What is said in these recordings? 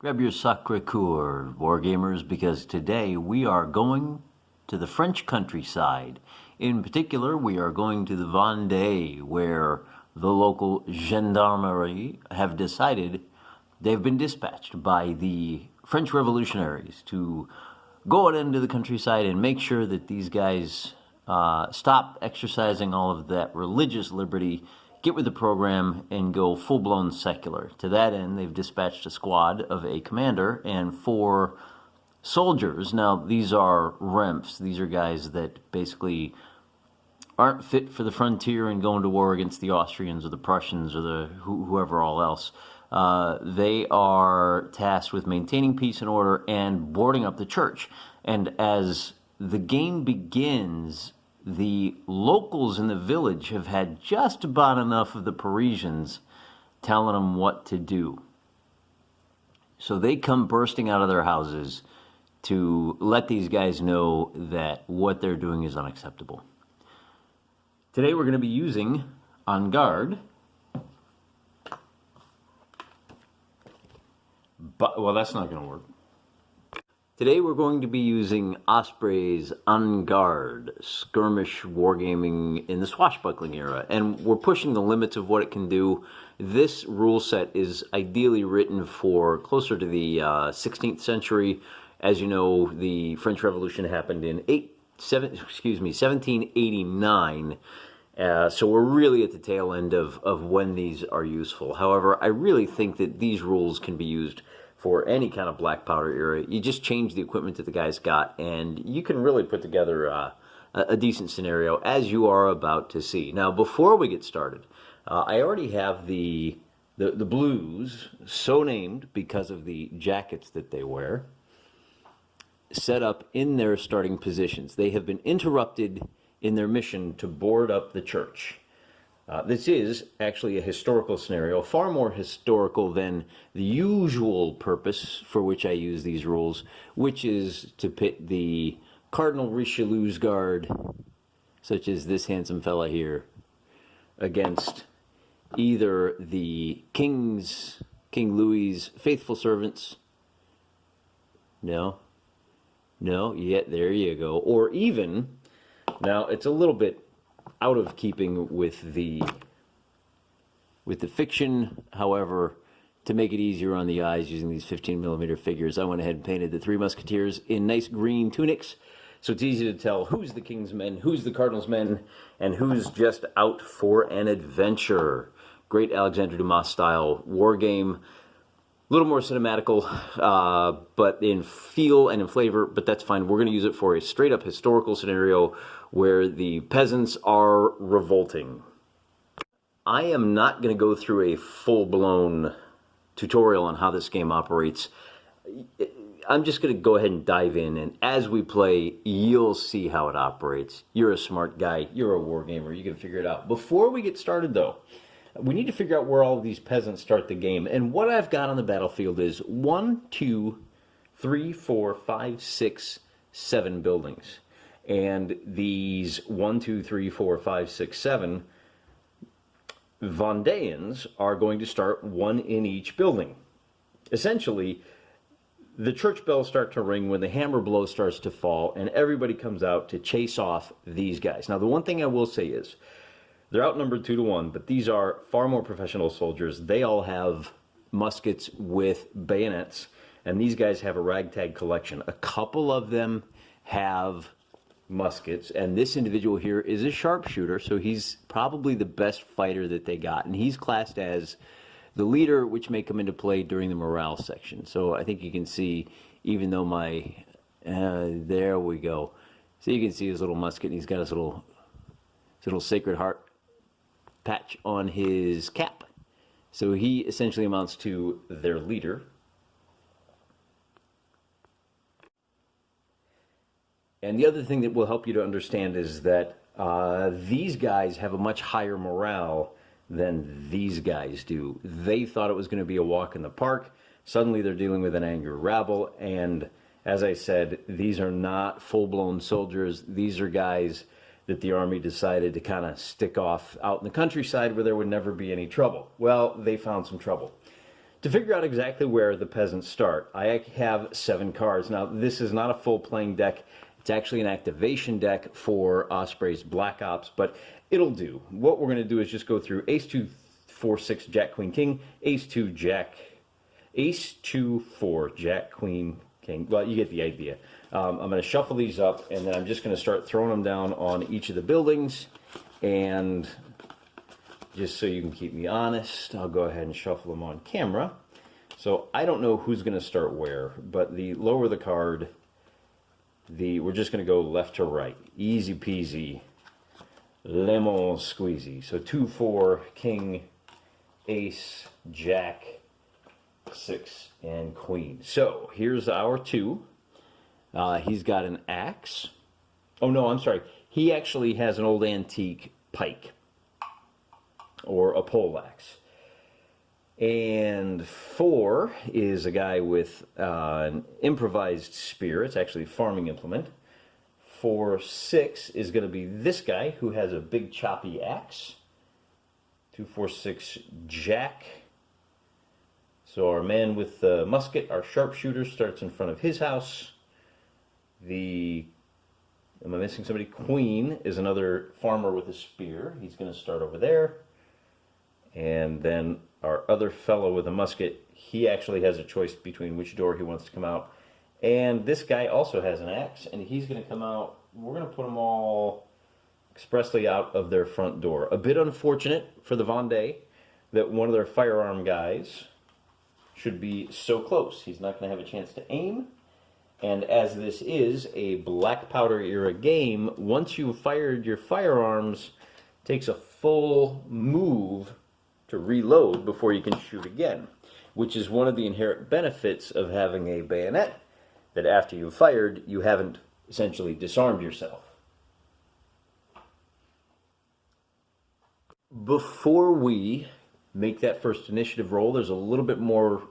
Grab your sacre-coeur, wargamers, because today we are going to the French countryside. In particular, we are going to the Vendée, where the local gendarmerie have decided they've been dispatched by the French revolutionaries to go out into the countryside and make sure that these guys stop exercising all of that religious liberty, get with the program, and go full-blown secular. To that end, they've dispatched a squad of a commander and 4 soldiers. Now, these are Remps. These are guys that basically aren't fit for the frontier and going to war against the Austrians or the Prussians or whoever all else. They are tasked with maintaining peace and order and boarding up the church. And as the game begins, the locals in the village have had just about enough of the Parisians telling them what to do. So they come bursting out of their houses to let these guys know that what they're doing is unacceptable. Today we're going to be using En Garde. But, well, that's not going to work. Today we're going to be using Osprey's En Garde, skirmish wargaming in the swashbuckling era, and we're pushing the limits of what it can do. This rule set is ideally written for closer to the 16th century. As you know, the French Revolution happened in 1789, so we're really at the tail end of when these are useful. However, I really think that these rules can be used for any kind of black powder era. You just change the equipment that the guys got, and you can really put together a decent scenario, as you are about to see. Now, before we get started, I already have the Blues, so named because of the jackets that they wear, set up in their starting positions. They have been interrupted in their mission to board up the church. This is actually a historical scenario, far more historical than the usual purpose for which I use these rules, which is to pit the Cardinal Richelieu's guard, such as this handsome fella here, against either the King Louis's faithful servants. No, yeah, there you go. Or even, now it's a little bit out of keeping with the fiction. However, to make it easier on the eyes using these 15mm figures, I went ahead and painted the 3 musketeers in nice green tunics, so it's easy to tell who's the king's men, who's the cardinal's men, and who's just out for an adventure. Great Alexandre Dumas style war game. A little more cinematical, but in feel and in flavor, but that's fine. We're going to use it for a straight-up historical scenario where the peasants are revolting. I am not going to go through a full-blown tutorial on how this game operates. I'm just going to go ahead and dive in, and as we play, you'll see how it operates. You're a smart guy. You're a wargamer. You can figure it out. Before we get started, though, we need to figure out where all of these peasants start the game. And what I've got on the battlefield is 1, 2, 3, 4, 5, 6, 7 buildings. And these 1, 2, 3, 4, 5, 6, 7 Vendéans are going to start 1 in each building. Essentially, the church bells start to ring when the hammer blow starts to fall, and everybody comes out to chase off these guys. Now, the one thing I will say is, they're outnumbered 2 to 1, but these are far more professional soldiers. They all have muskets with bayonets, and these guys have a ragtag collection. A couple of them have muskets, and this individual here is a sharpshooter, so he's probably the best fighter that they got, and he's classed as the leader, which may come into play during the morale section. So I think you can see, even though my there we go, so you can see his little musket, and he's got his little Sacred Heart patch on his cap. So he essentially amounts to their leader. And the other thing that will help you to understand is that these guys have a much higher morale than these guys do. They thought it was going to be a walk in the park. Suddenly they're dealing with an angry rabble, and as I said, these are not full-blown soldiers. These are guys that the army decided to kind of stick off out in the countryside where there would never be any trouble. Well, they found some trouble. To figure out exactly where the peasants start, I have 7 cards. Now, this is not a full playing deck. It's actually an activation deck for Osprey's Black Ops, but it'll do. What we're going to do is just go through Ace 2, 4, 6, Jack, Queen, King, Ace 2, Jack, Ace 2, 4, Jack, Queen, King. Well, you get the idea. I'm going to shuffle these up, and then I'm just going to start throwing them down on each of the buildings. And just so you can keep me honest, I'll go ahead and shuffle them on camera. So I don't know who's going to start where, but the lower the card, we're just going to go left to right. Easy peasy, lemon squeezy. So 2, 4, King, Ace, Jack, 6, and Queen. So here's our 2. He's got an axe. Oh no, I'm sorry. He actually has an old antique pike or a poleaxe. And 4 is a guy with an improvised spear. It's actually a farming implement. 4, 6 is going to be this guy who has a big choppy axe. 2, 4, 6, Jack. So our man with the musket, our sharpshooter, starts in front of his house. Am I missing somebody? Queen is another farmer with a spear. He's going to start over there. And then our other fellow with a musket, he actually has a choice between which door he wants to come out. And this guy also has an axe, and he's going to come out. We're going to put them all expressly out of their front door. A bit unfortunate for the Vendée that one of their firearm guys should be so close. He's not going to have a chance to aim. And as this is a Black Powder era game, once you've fired your firearms, it takes a full move to reload before you can shoot again, which is one of the inherent benefits of having a bayonet, that after you've fired, you haven't essentially disarmed yourself. Before we make that first initiative roll, there's a little bit more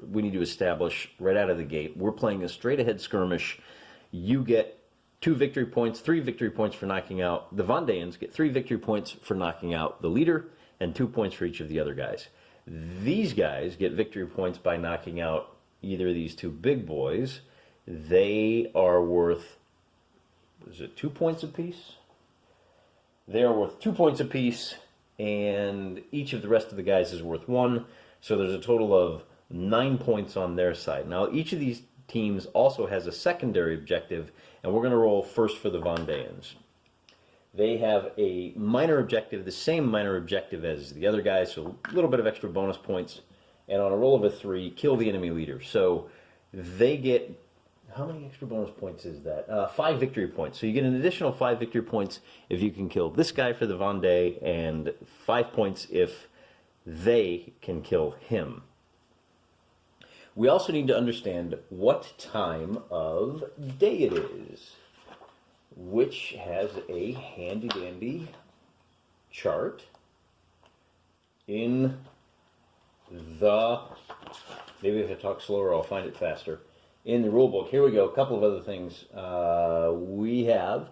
we need to establish right out of the gate. We're playing a straight ahead skirmish. You get 2 victory points, 3 victory points for knocking out. The Vendéans get 3 victory points for knocking out the leader, and 2 points for each of the other guys. These guys get victory points by knocking out either of these 2 big boys. They are worth, is it 2 points apiece? They are worth 2 points apiece, and each of the rest of the guys is worth 1. So there's a total of 9 points on their side. Now, each of these teams also has a secondary objective, and we're going to roll first for the Vendéans. They have a minor objective, the same minor objective as the other guys, so a little bit of extra bonus points. And on a roll of a 3, kill the enemy leader. So they get, how many extra bonus points is that? 5 victory points. So you get an additional 5 victory points if you can kill this guy for the Vendée, and 5 points if they can kill him. We also need to understand what time of day it is, which has a handy-dandy chart in the, maybe if I talk slower I'll find it faster, in the rule book. Here we go, a couple of other things. We have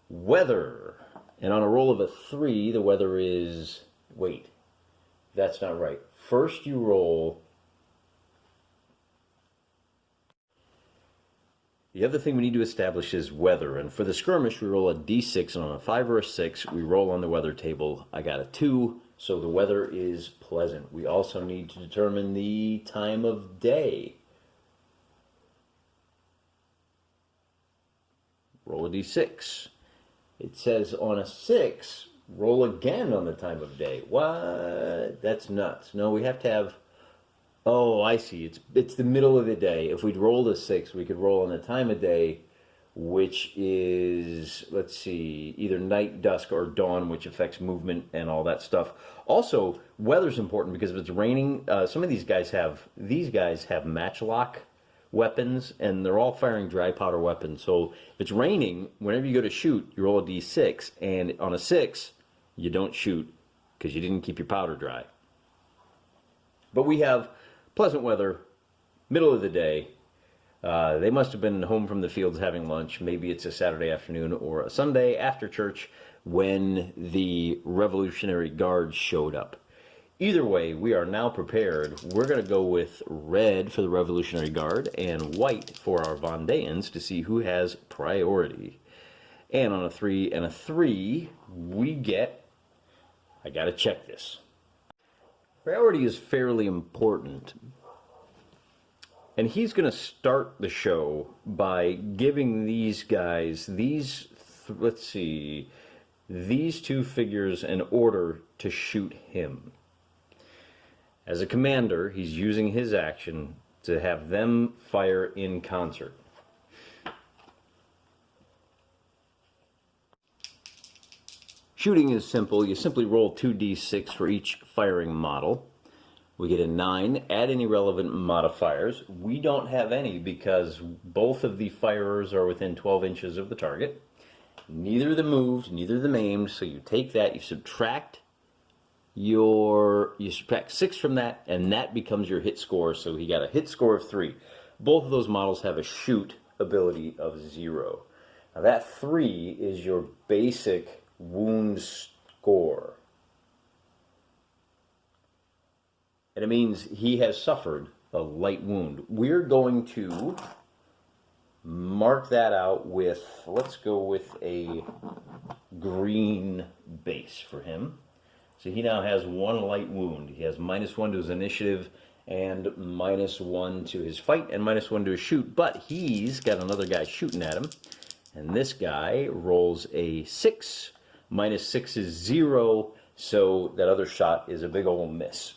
weather, and on a roll of a 3, the weather is, wait, that's not right. First you roll. The other thing we need to establish is weather, and for the skirmish we roll a d6, and on a 5 or a 6 we roll on the weather table. I got a 2, so the weather is pleasant. We also need to determine the time of day. Roll a d6. It says on a 6, roll again on the time of day. What? That's nuts. No, we have to have, oh, I see. It's the middle of the day. If we'd rolled a 6, we could roll on the time of day, which is, let's see, either night, dusk, or dawn, which affects movement and all that stuff. Also, weather's important because if it's raining, some of these guys have matchlock weapons, and they're all firing dry powder weapons. So if it's raining, whenever you go to shoot, you roll a d6, and on a 6, you don't shoot because you didn't keep your powder dry. But we have pleasant weather, middle of the day. They must have been home from the fields having lunch. Maybe it's a Saturday afternoon or a Sunday after church when the Revolutionary Guard showed up. Either way, we are now prepared. We're going to go with red for the Revolutionary Guard and white for our Vendéans to see who has priority. And on a 3 and a 3, we get, I got to check this. Priority is fairly important. And he's going to start the show by giving these guys, let's see, these two figures an order to shoot him. As a commander, he's using his action to have them fire in concert. Shooting is simple. You simply roll 2d6 for each firing model. We get a 9, add any relevant modifiers. We don't have any because both of the firers are within 12 inches of the target. Neither of them moved, neither of them aimed, so you take that, you subtract 6 from that, and that becomes your hit score. So he got a hit score of 3. Both of those models have a shoot ability of 0. Now that 3 is your basic wound score. And it means he has suffered a light wound. We're going to mark that out with, let's go with a green base for him. So he now has 1 light wound. He has -1 to his initiative and -1 to his fight and -1 to his shoot. But he's got another guy shooting at him. And this guy rolls a 6. -6 is 0, so that other shot is a big old miss.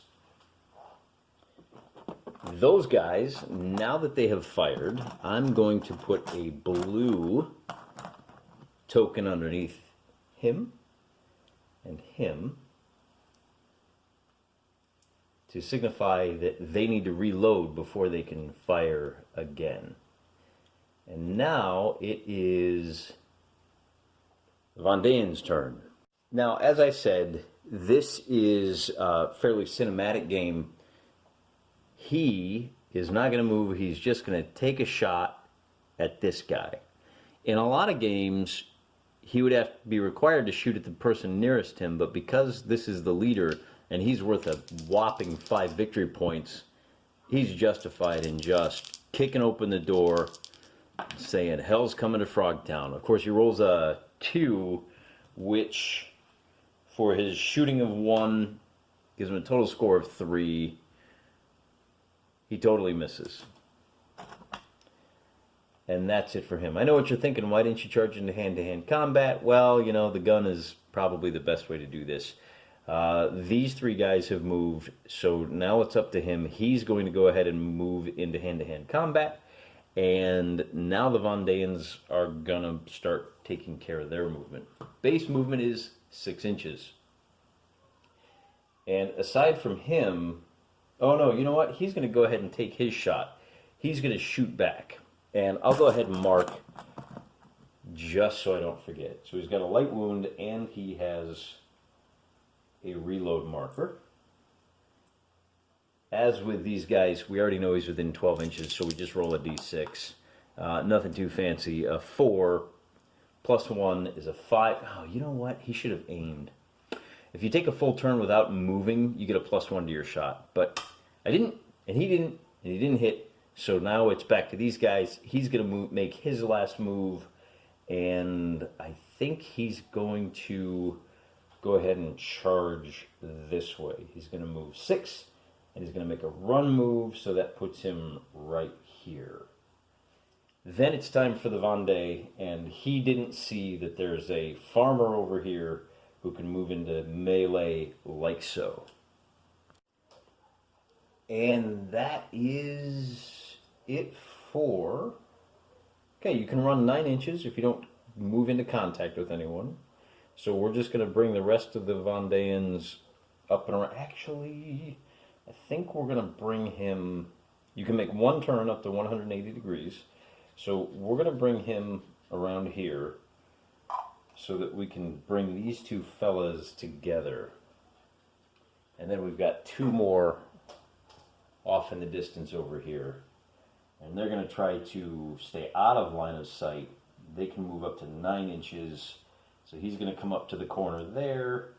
Those guys, now that they have fired, I'm going to put a blue token underneath him and him to signify that they need to reload before they can fire again. And now it is Vendéan's turn. Now, as I said, this is a fairly cinematic game. He is not going to move. He's just going to take a shot at this guy. In a lot of games, he would have to be required to shoot at the person nearest him, but because this is the leader and he's worth a whopping 5 victory points, he's justified in just kicking open the door, saying, hell's coming to Frogtown. Of course, he rolls a 2, which for his shooting of 1 gives him a total score of 3. He totally misses. And that's it for him. I know what you're thinking. Why didn't you charge into hand-to-hand combat? Well, you know, the gun is probably the best way to do this. These 3 guys have moved, so now it's up to him. He's going to go ahead and move into hand-to-hand combat. And now the Vendéans are going to start taking care of their movement. Base movement is 6 inches. And aside from him, oh no, you know what? He's going to go ahead and take his shot. He's going to shoot back. And I'll go ahead and mark just so I don't forget. So he's got a light wound and he has a reload marker. As with these guys, we already know he's within 12 inches, so we just roll a d6. Nothing too fancy. A 4 plus 1 is a 5. Oh, you know what? He should have aimed. If you take a full turn without moving, you get a +1 to your shot. But I didn't, and he didn't, and he didn't hit. So now it's back to these guys. He's going to make his last move, and I think he's going to go ahead and charge this way. He's going to move 6, and he's going to make a run move, so that puts him right here. Then it's time for the Vendée, and he didn't see that there's a farmer over here who can move into melee like so. And that is it for... Okay, you can run 9 inches if you don't move into contact with anyone. So we're just going to bring the rest of the Vendéans up and around. Actually, I think we're going to bring him... You can make 1 turn up to 180 degrees. So we're going to bring him around here so that we can bring these 2 fellas together. And then we've got 2 more off in the distance over here. And they're going to try to stay out of line of sight. They can move up to 9 inches. So he's going to come up to the corner there.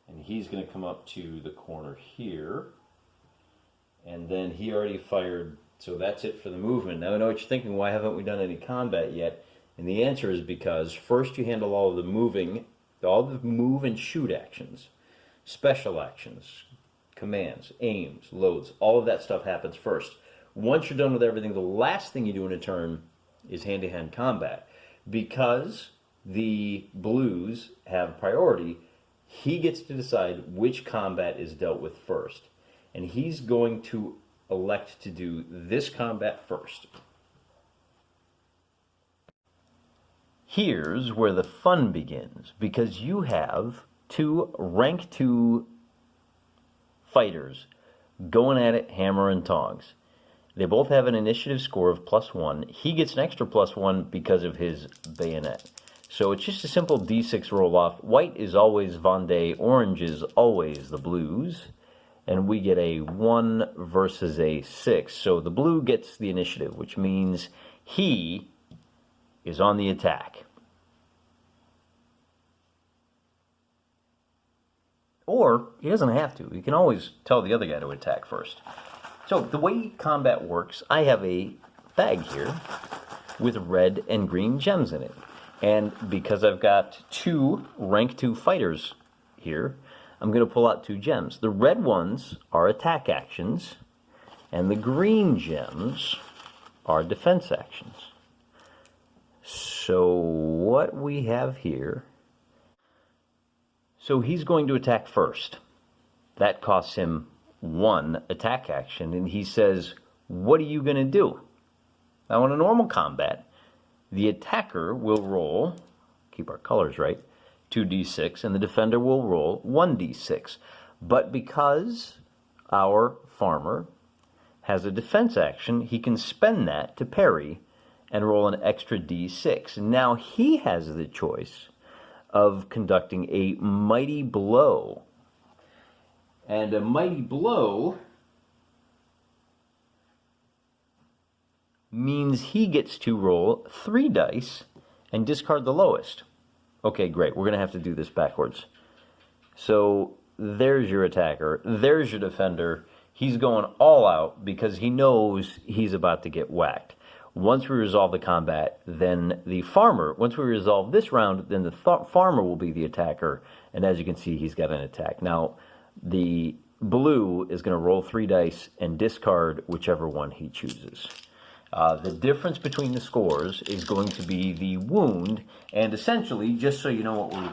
And he's going to come up to the corner here. And then he already fired, so that's it for the movement. Now I know what you're thinking, why haven't we done any combat yet? And the answer is because first you handle all of the moving, all the move and shoot actions, special actions, commands, aims, loads, all of that stuff happens first. Once you're done with everything, the last thing you do in a turn is hand-to-hand combat. Because the blues have priority, he gets to decide which combat is dealt with first. And he's going to elect to do this combat first. Here's where the fun begins, because you have two rank 2 fighters going at it hammer and tongs. They both have an initiative score of +1. He gets an extra +1 because of his bayonet. So it's just a simple D6 roll off. White is always Vendée, orange is always the blues. And we get a 1 versus a 6. So the blue gets the initiative, which means he is on the attack. Or he doesn't have to. He can always tell the other guy to attack first. So the way combat works, I have a bag here with red and green gems in it. And because I've got 2 rank 2 fighters here, I'm going to pull out 2 gems. The red ones are attack actions, and the green gems are defense actions. So what we have here, so he's going to attack first. That costs him 1 attack action, and he says, what are you going to do? Now in a normal combat, the attacker will roll, keep our colors right, 2d6, and the defender will roll 1d6. But because our farmer has a defense action, he can spend that to parry and roll an extra d6. Now he has the choice of conducting a mighty blow. And a mighty blow means he gets to roll 3 dice and discard the lowest. Okay, great. We're going to have to do this backwards. So there's your attacker. There's your defender. He's going all out because he knows he's about to get whacked. Once we resolve the combat, then the farmer, once we resolve this round, then the farmer will be the attacker. And as you can see, he's got an attack. Now, the blue is going to roll 3 dice and discard whichever one he chooses. The difference between the scores is going to be the wound, and essentially, just so you know what we're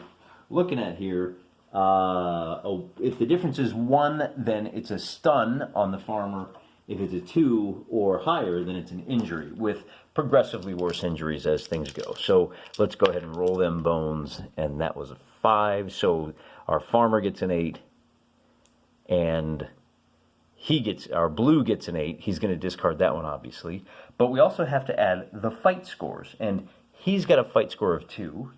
looking at here, if the difference is 1, then it's a stun on the farmer. If it's a 2 or higher, then it's an injury, with progressively worse injuries as things go. So let's go ahead and roll them bones, and that was a 5. So our farmer gets an 8, and our blue gets an 8. He's going to discard that one, obviously. But we also have to add the fight scores. And he's got a fight score of 2.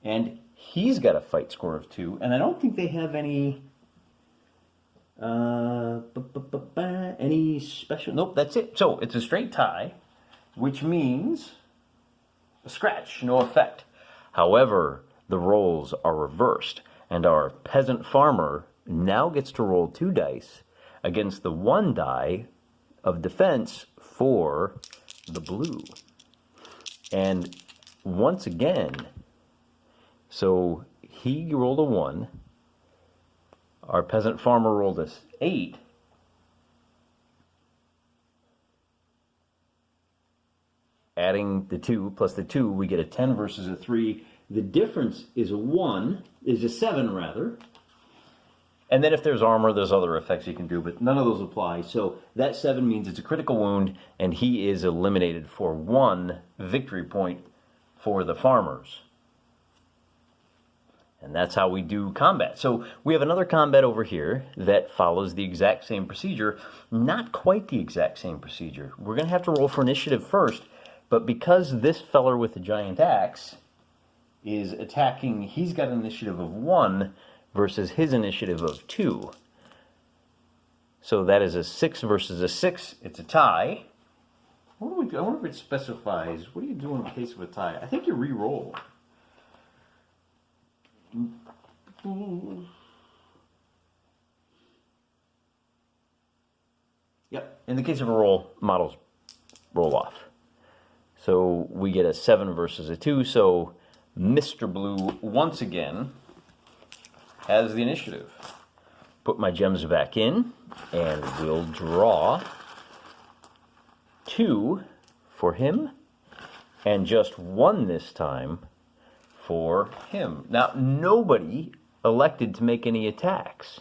And he's got a fight score of 2. And I don't think they have any special... Nope, that's it. So it's a straight tie, which means a scratch, no effect. However, the rolls are reversed. And our peasant farmer now gets to roll 2 dice against the 1 die of defense for the blue. And once again, so he rolled a 1, our peasant farmer rolled a 8, adding the 2 plus the 2, we get a 10 versus a 3. The difference is a 7 rather. And then if there's armor, there's other effects you can do, but none of those apply. So that 7 means it's a critical wound, and he is eliminated for 1 victory point for the farmers. And that's how we do combat. So we have another combat over here that follows the exact same procedure. Not quite the exact same procedure. We're going to have to roll for initiative first, but because this feller with the giant axe is attacking, he's got an initiative of 1, versus his initiative of 2. So that is a 6 versus a 6. It's a tie. I wonder if it specifies. What do you do in the case of a tie? I think you re-roll. Yep. In the case of a roll, models roll off. So we get a 7 versus a 2, so Mr. Blue once again has the initiative. Put my gems back in, and we'll draw 2 for him, and just 1 this time for him. Now, nobody elected to make any attacks,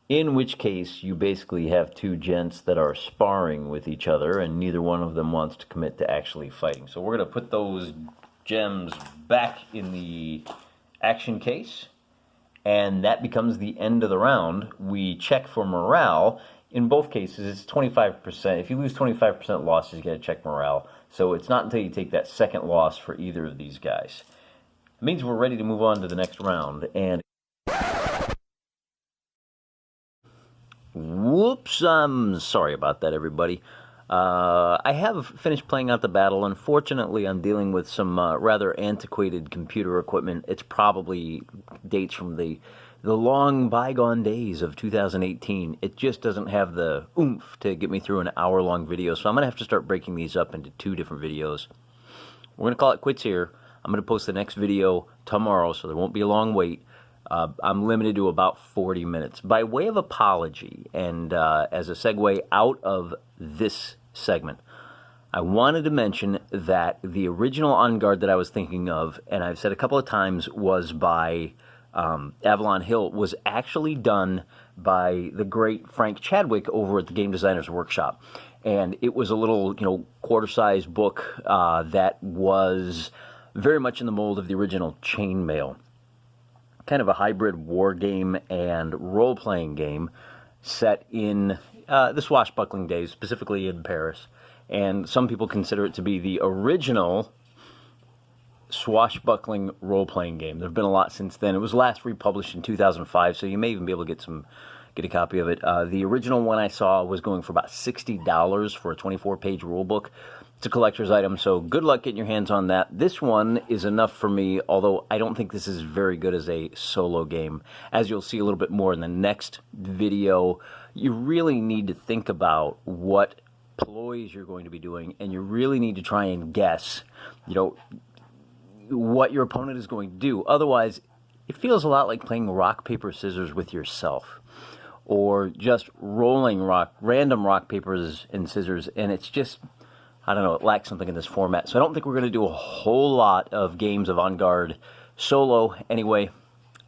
in which case you basically have 2 gents that are sparring with each other, and neither one of them wants to commit to actually fighting. So we're going to put those gems back in the action case, and that becomes the end of the round. We check for morale. In both cases, it's 25%. If you lose 25% losses, you got to check morale. So it's not until you take that second loss for either of these guys. It means we're ready to move on to the next round. And whoops, I'm sorry about that, everybody. I have finished playing out the battle. Unfortunately, I'm dealing with some rather antiquated computer equipment. It's probably dates from the long bygone days of 2018. It just doesn't have the oomph to get me through an hour-long video, so I'm going to have to start breaking these up into 2 different videos. We're going to call it quits here. I'm going to post the next video tomorrow, so there won't be a long wait. I'm limited to about 40 minutes. By way of apology, and as a segue out of this segment, I wanted to mention that the original On Guard that I was thinking of, and I've said a couple of times, was by Avalon Hill, was actually done by the great Frank Chadwick over at the Game Designers Workshop. And it was a little, quarter-size book that was very mumuch in the mold of the original Chainmail. Kind of a hybrid war game and role-playing game set in the swashbuckling days, specifically in Paris. And some people consider it to be the original swashbuckling role-playing game. There have been a lot since then. It was last republished in 2005, so you may even be able to get a copy of it. The original one I saw was going for about $60 for a 24-page rule book. It's a collector's item, so good luck getting your hands on that. This one is enough for me, although I don't think this is very good as a solo game. As you'll see a little bit more in the next video, you really need to think about what ploys you're going to be doing, and you really need to try and guess, what your opponent is going to do. Otherwise, it feels a lot like playing rock, paper, scissors with yourself, or just rolling random rock, papers, and scissors, and it's just, I don't know, it lacks something in this format. So I don't think we're going to do a whole lot of games of On Guard solo anyway.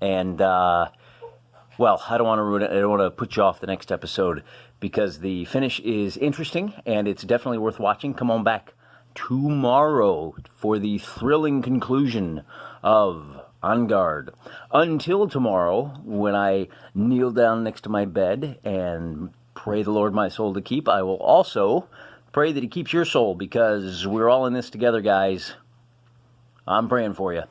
And, well, I don't want to ruin it. I don't want to put you off the next episode because the finish is interesting and it's definitely worth watching. Come on back tomorrow for the thrilling conclusion of On Guard. Until tomorrow, when I kneel down next to my bed and pray the Lord my soul to keep, I will also pray that he keeps your soul, because we're all in this together, guys. I'm praying for you.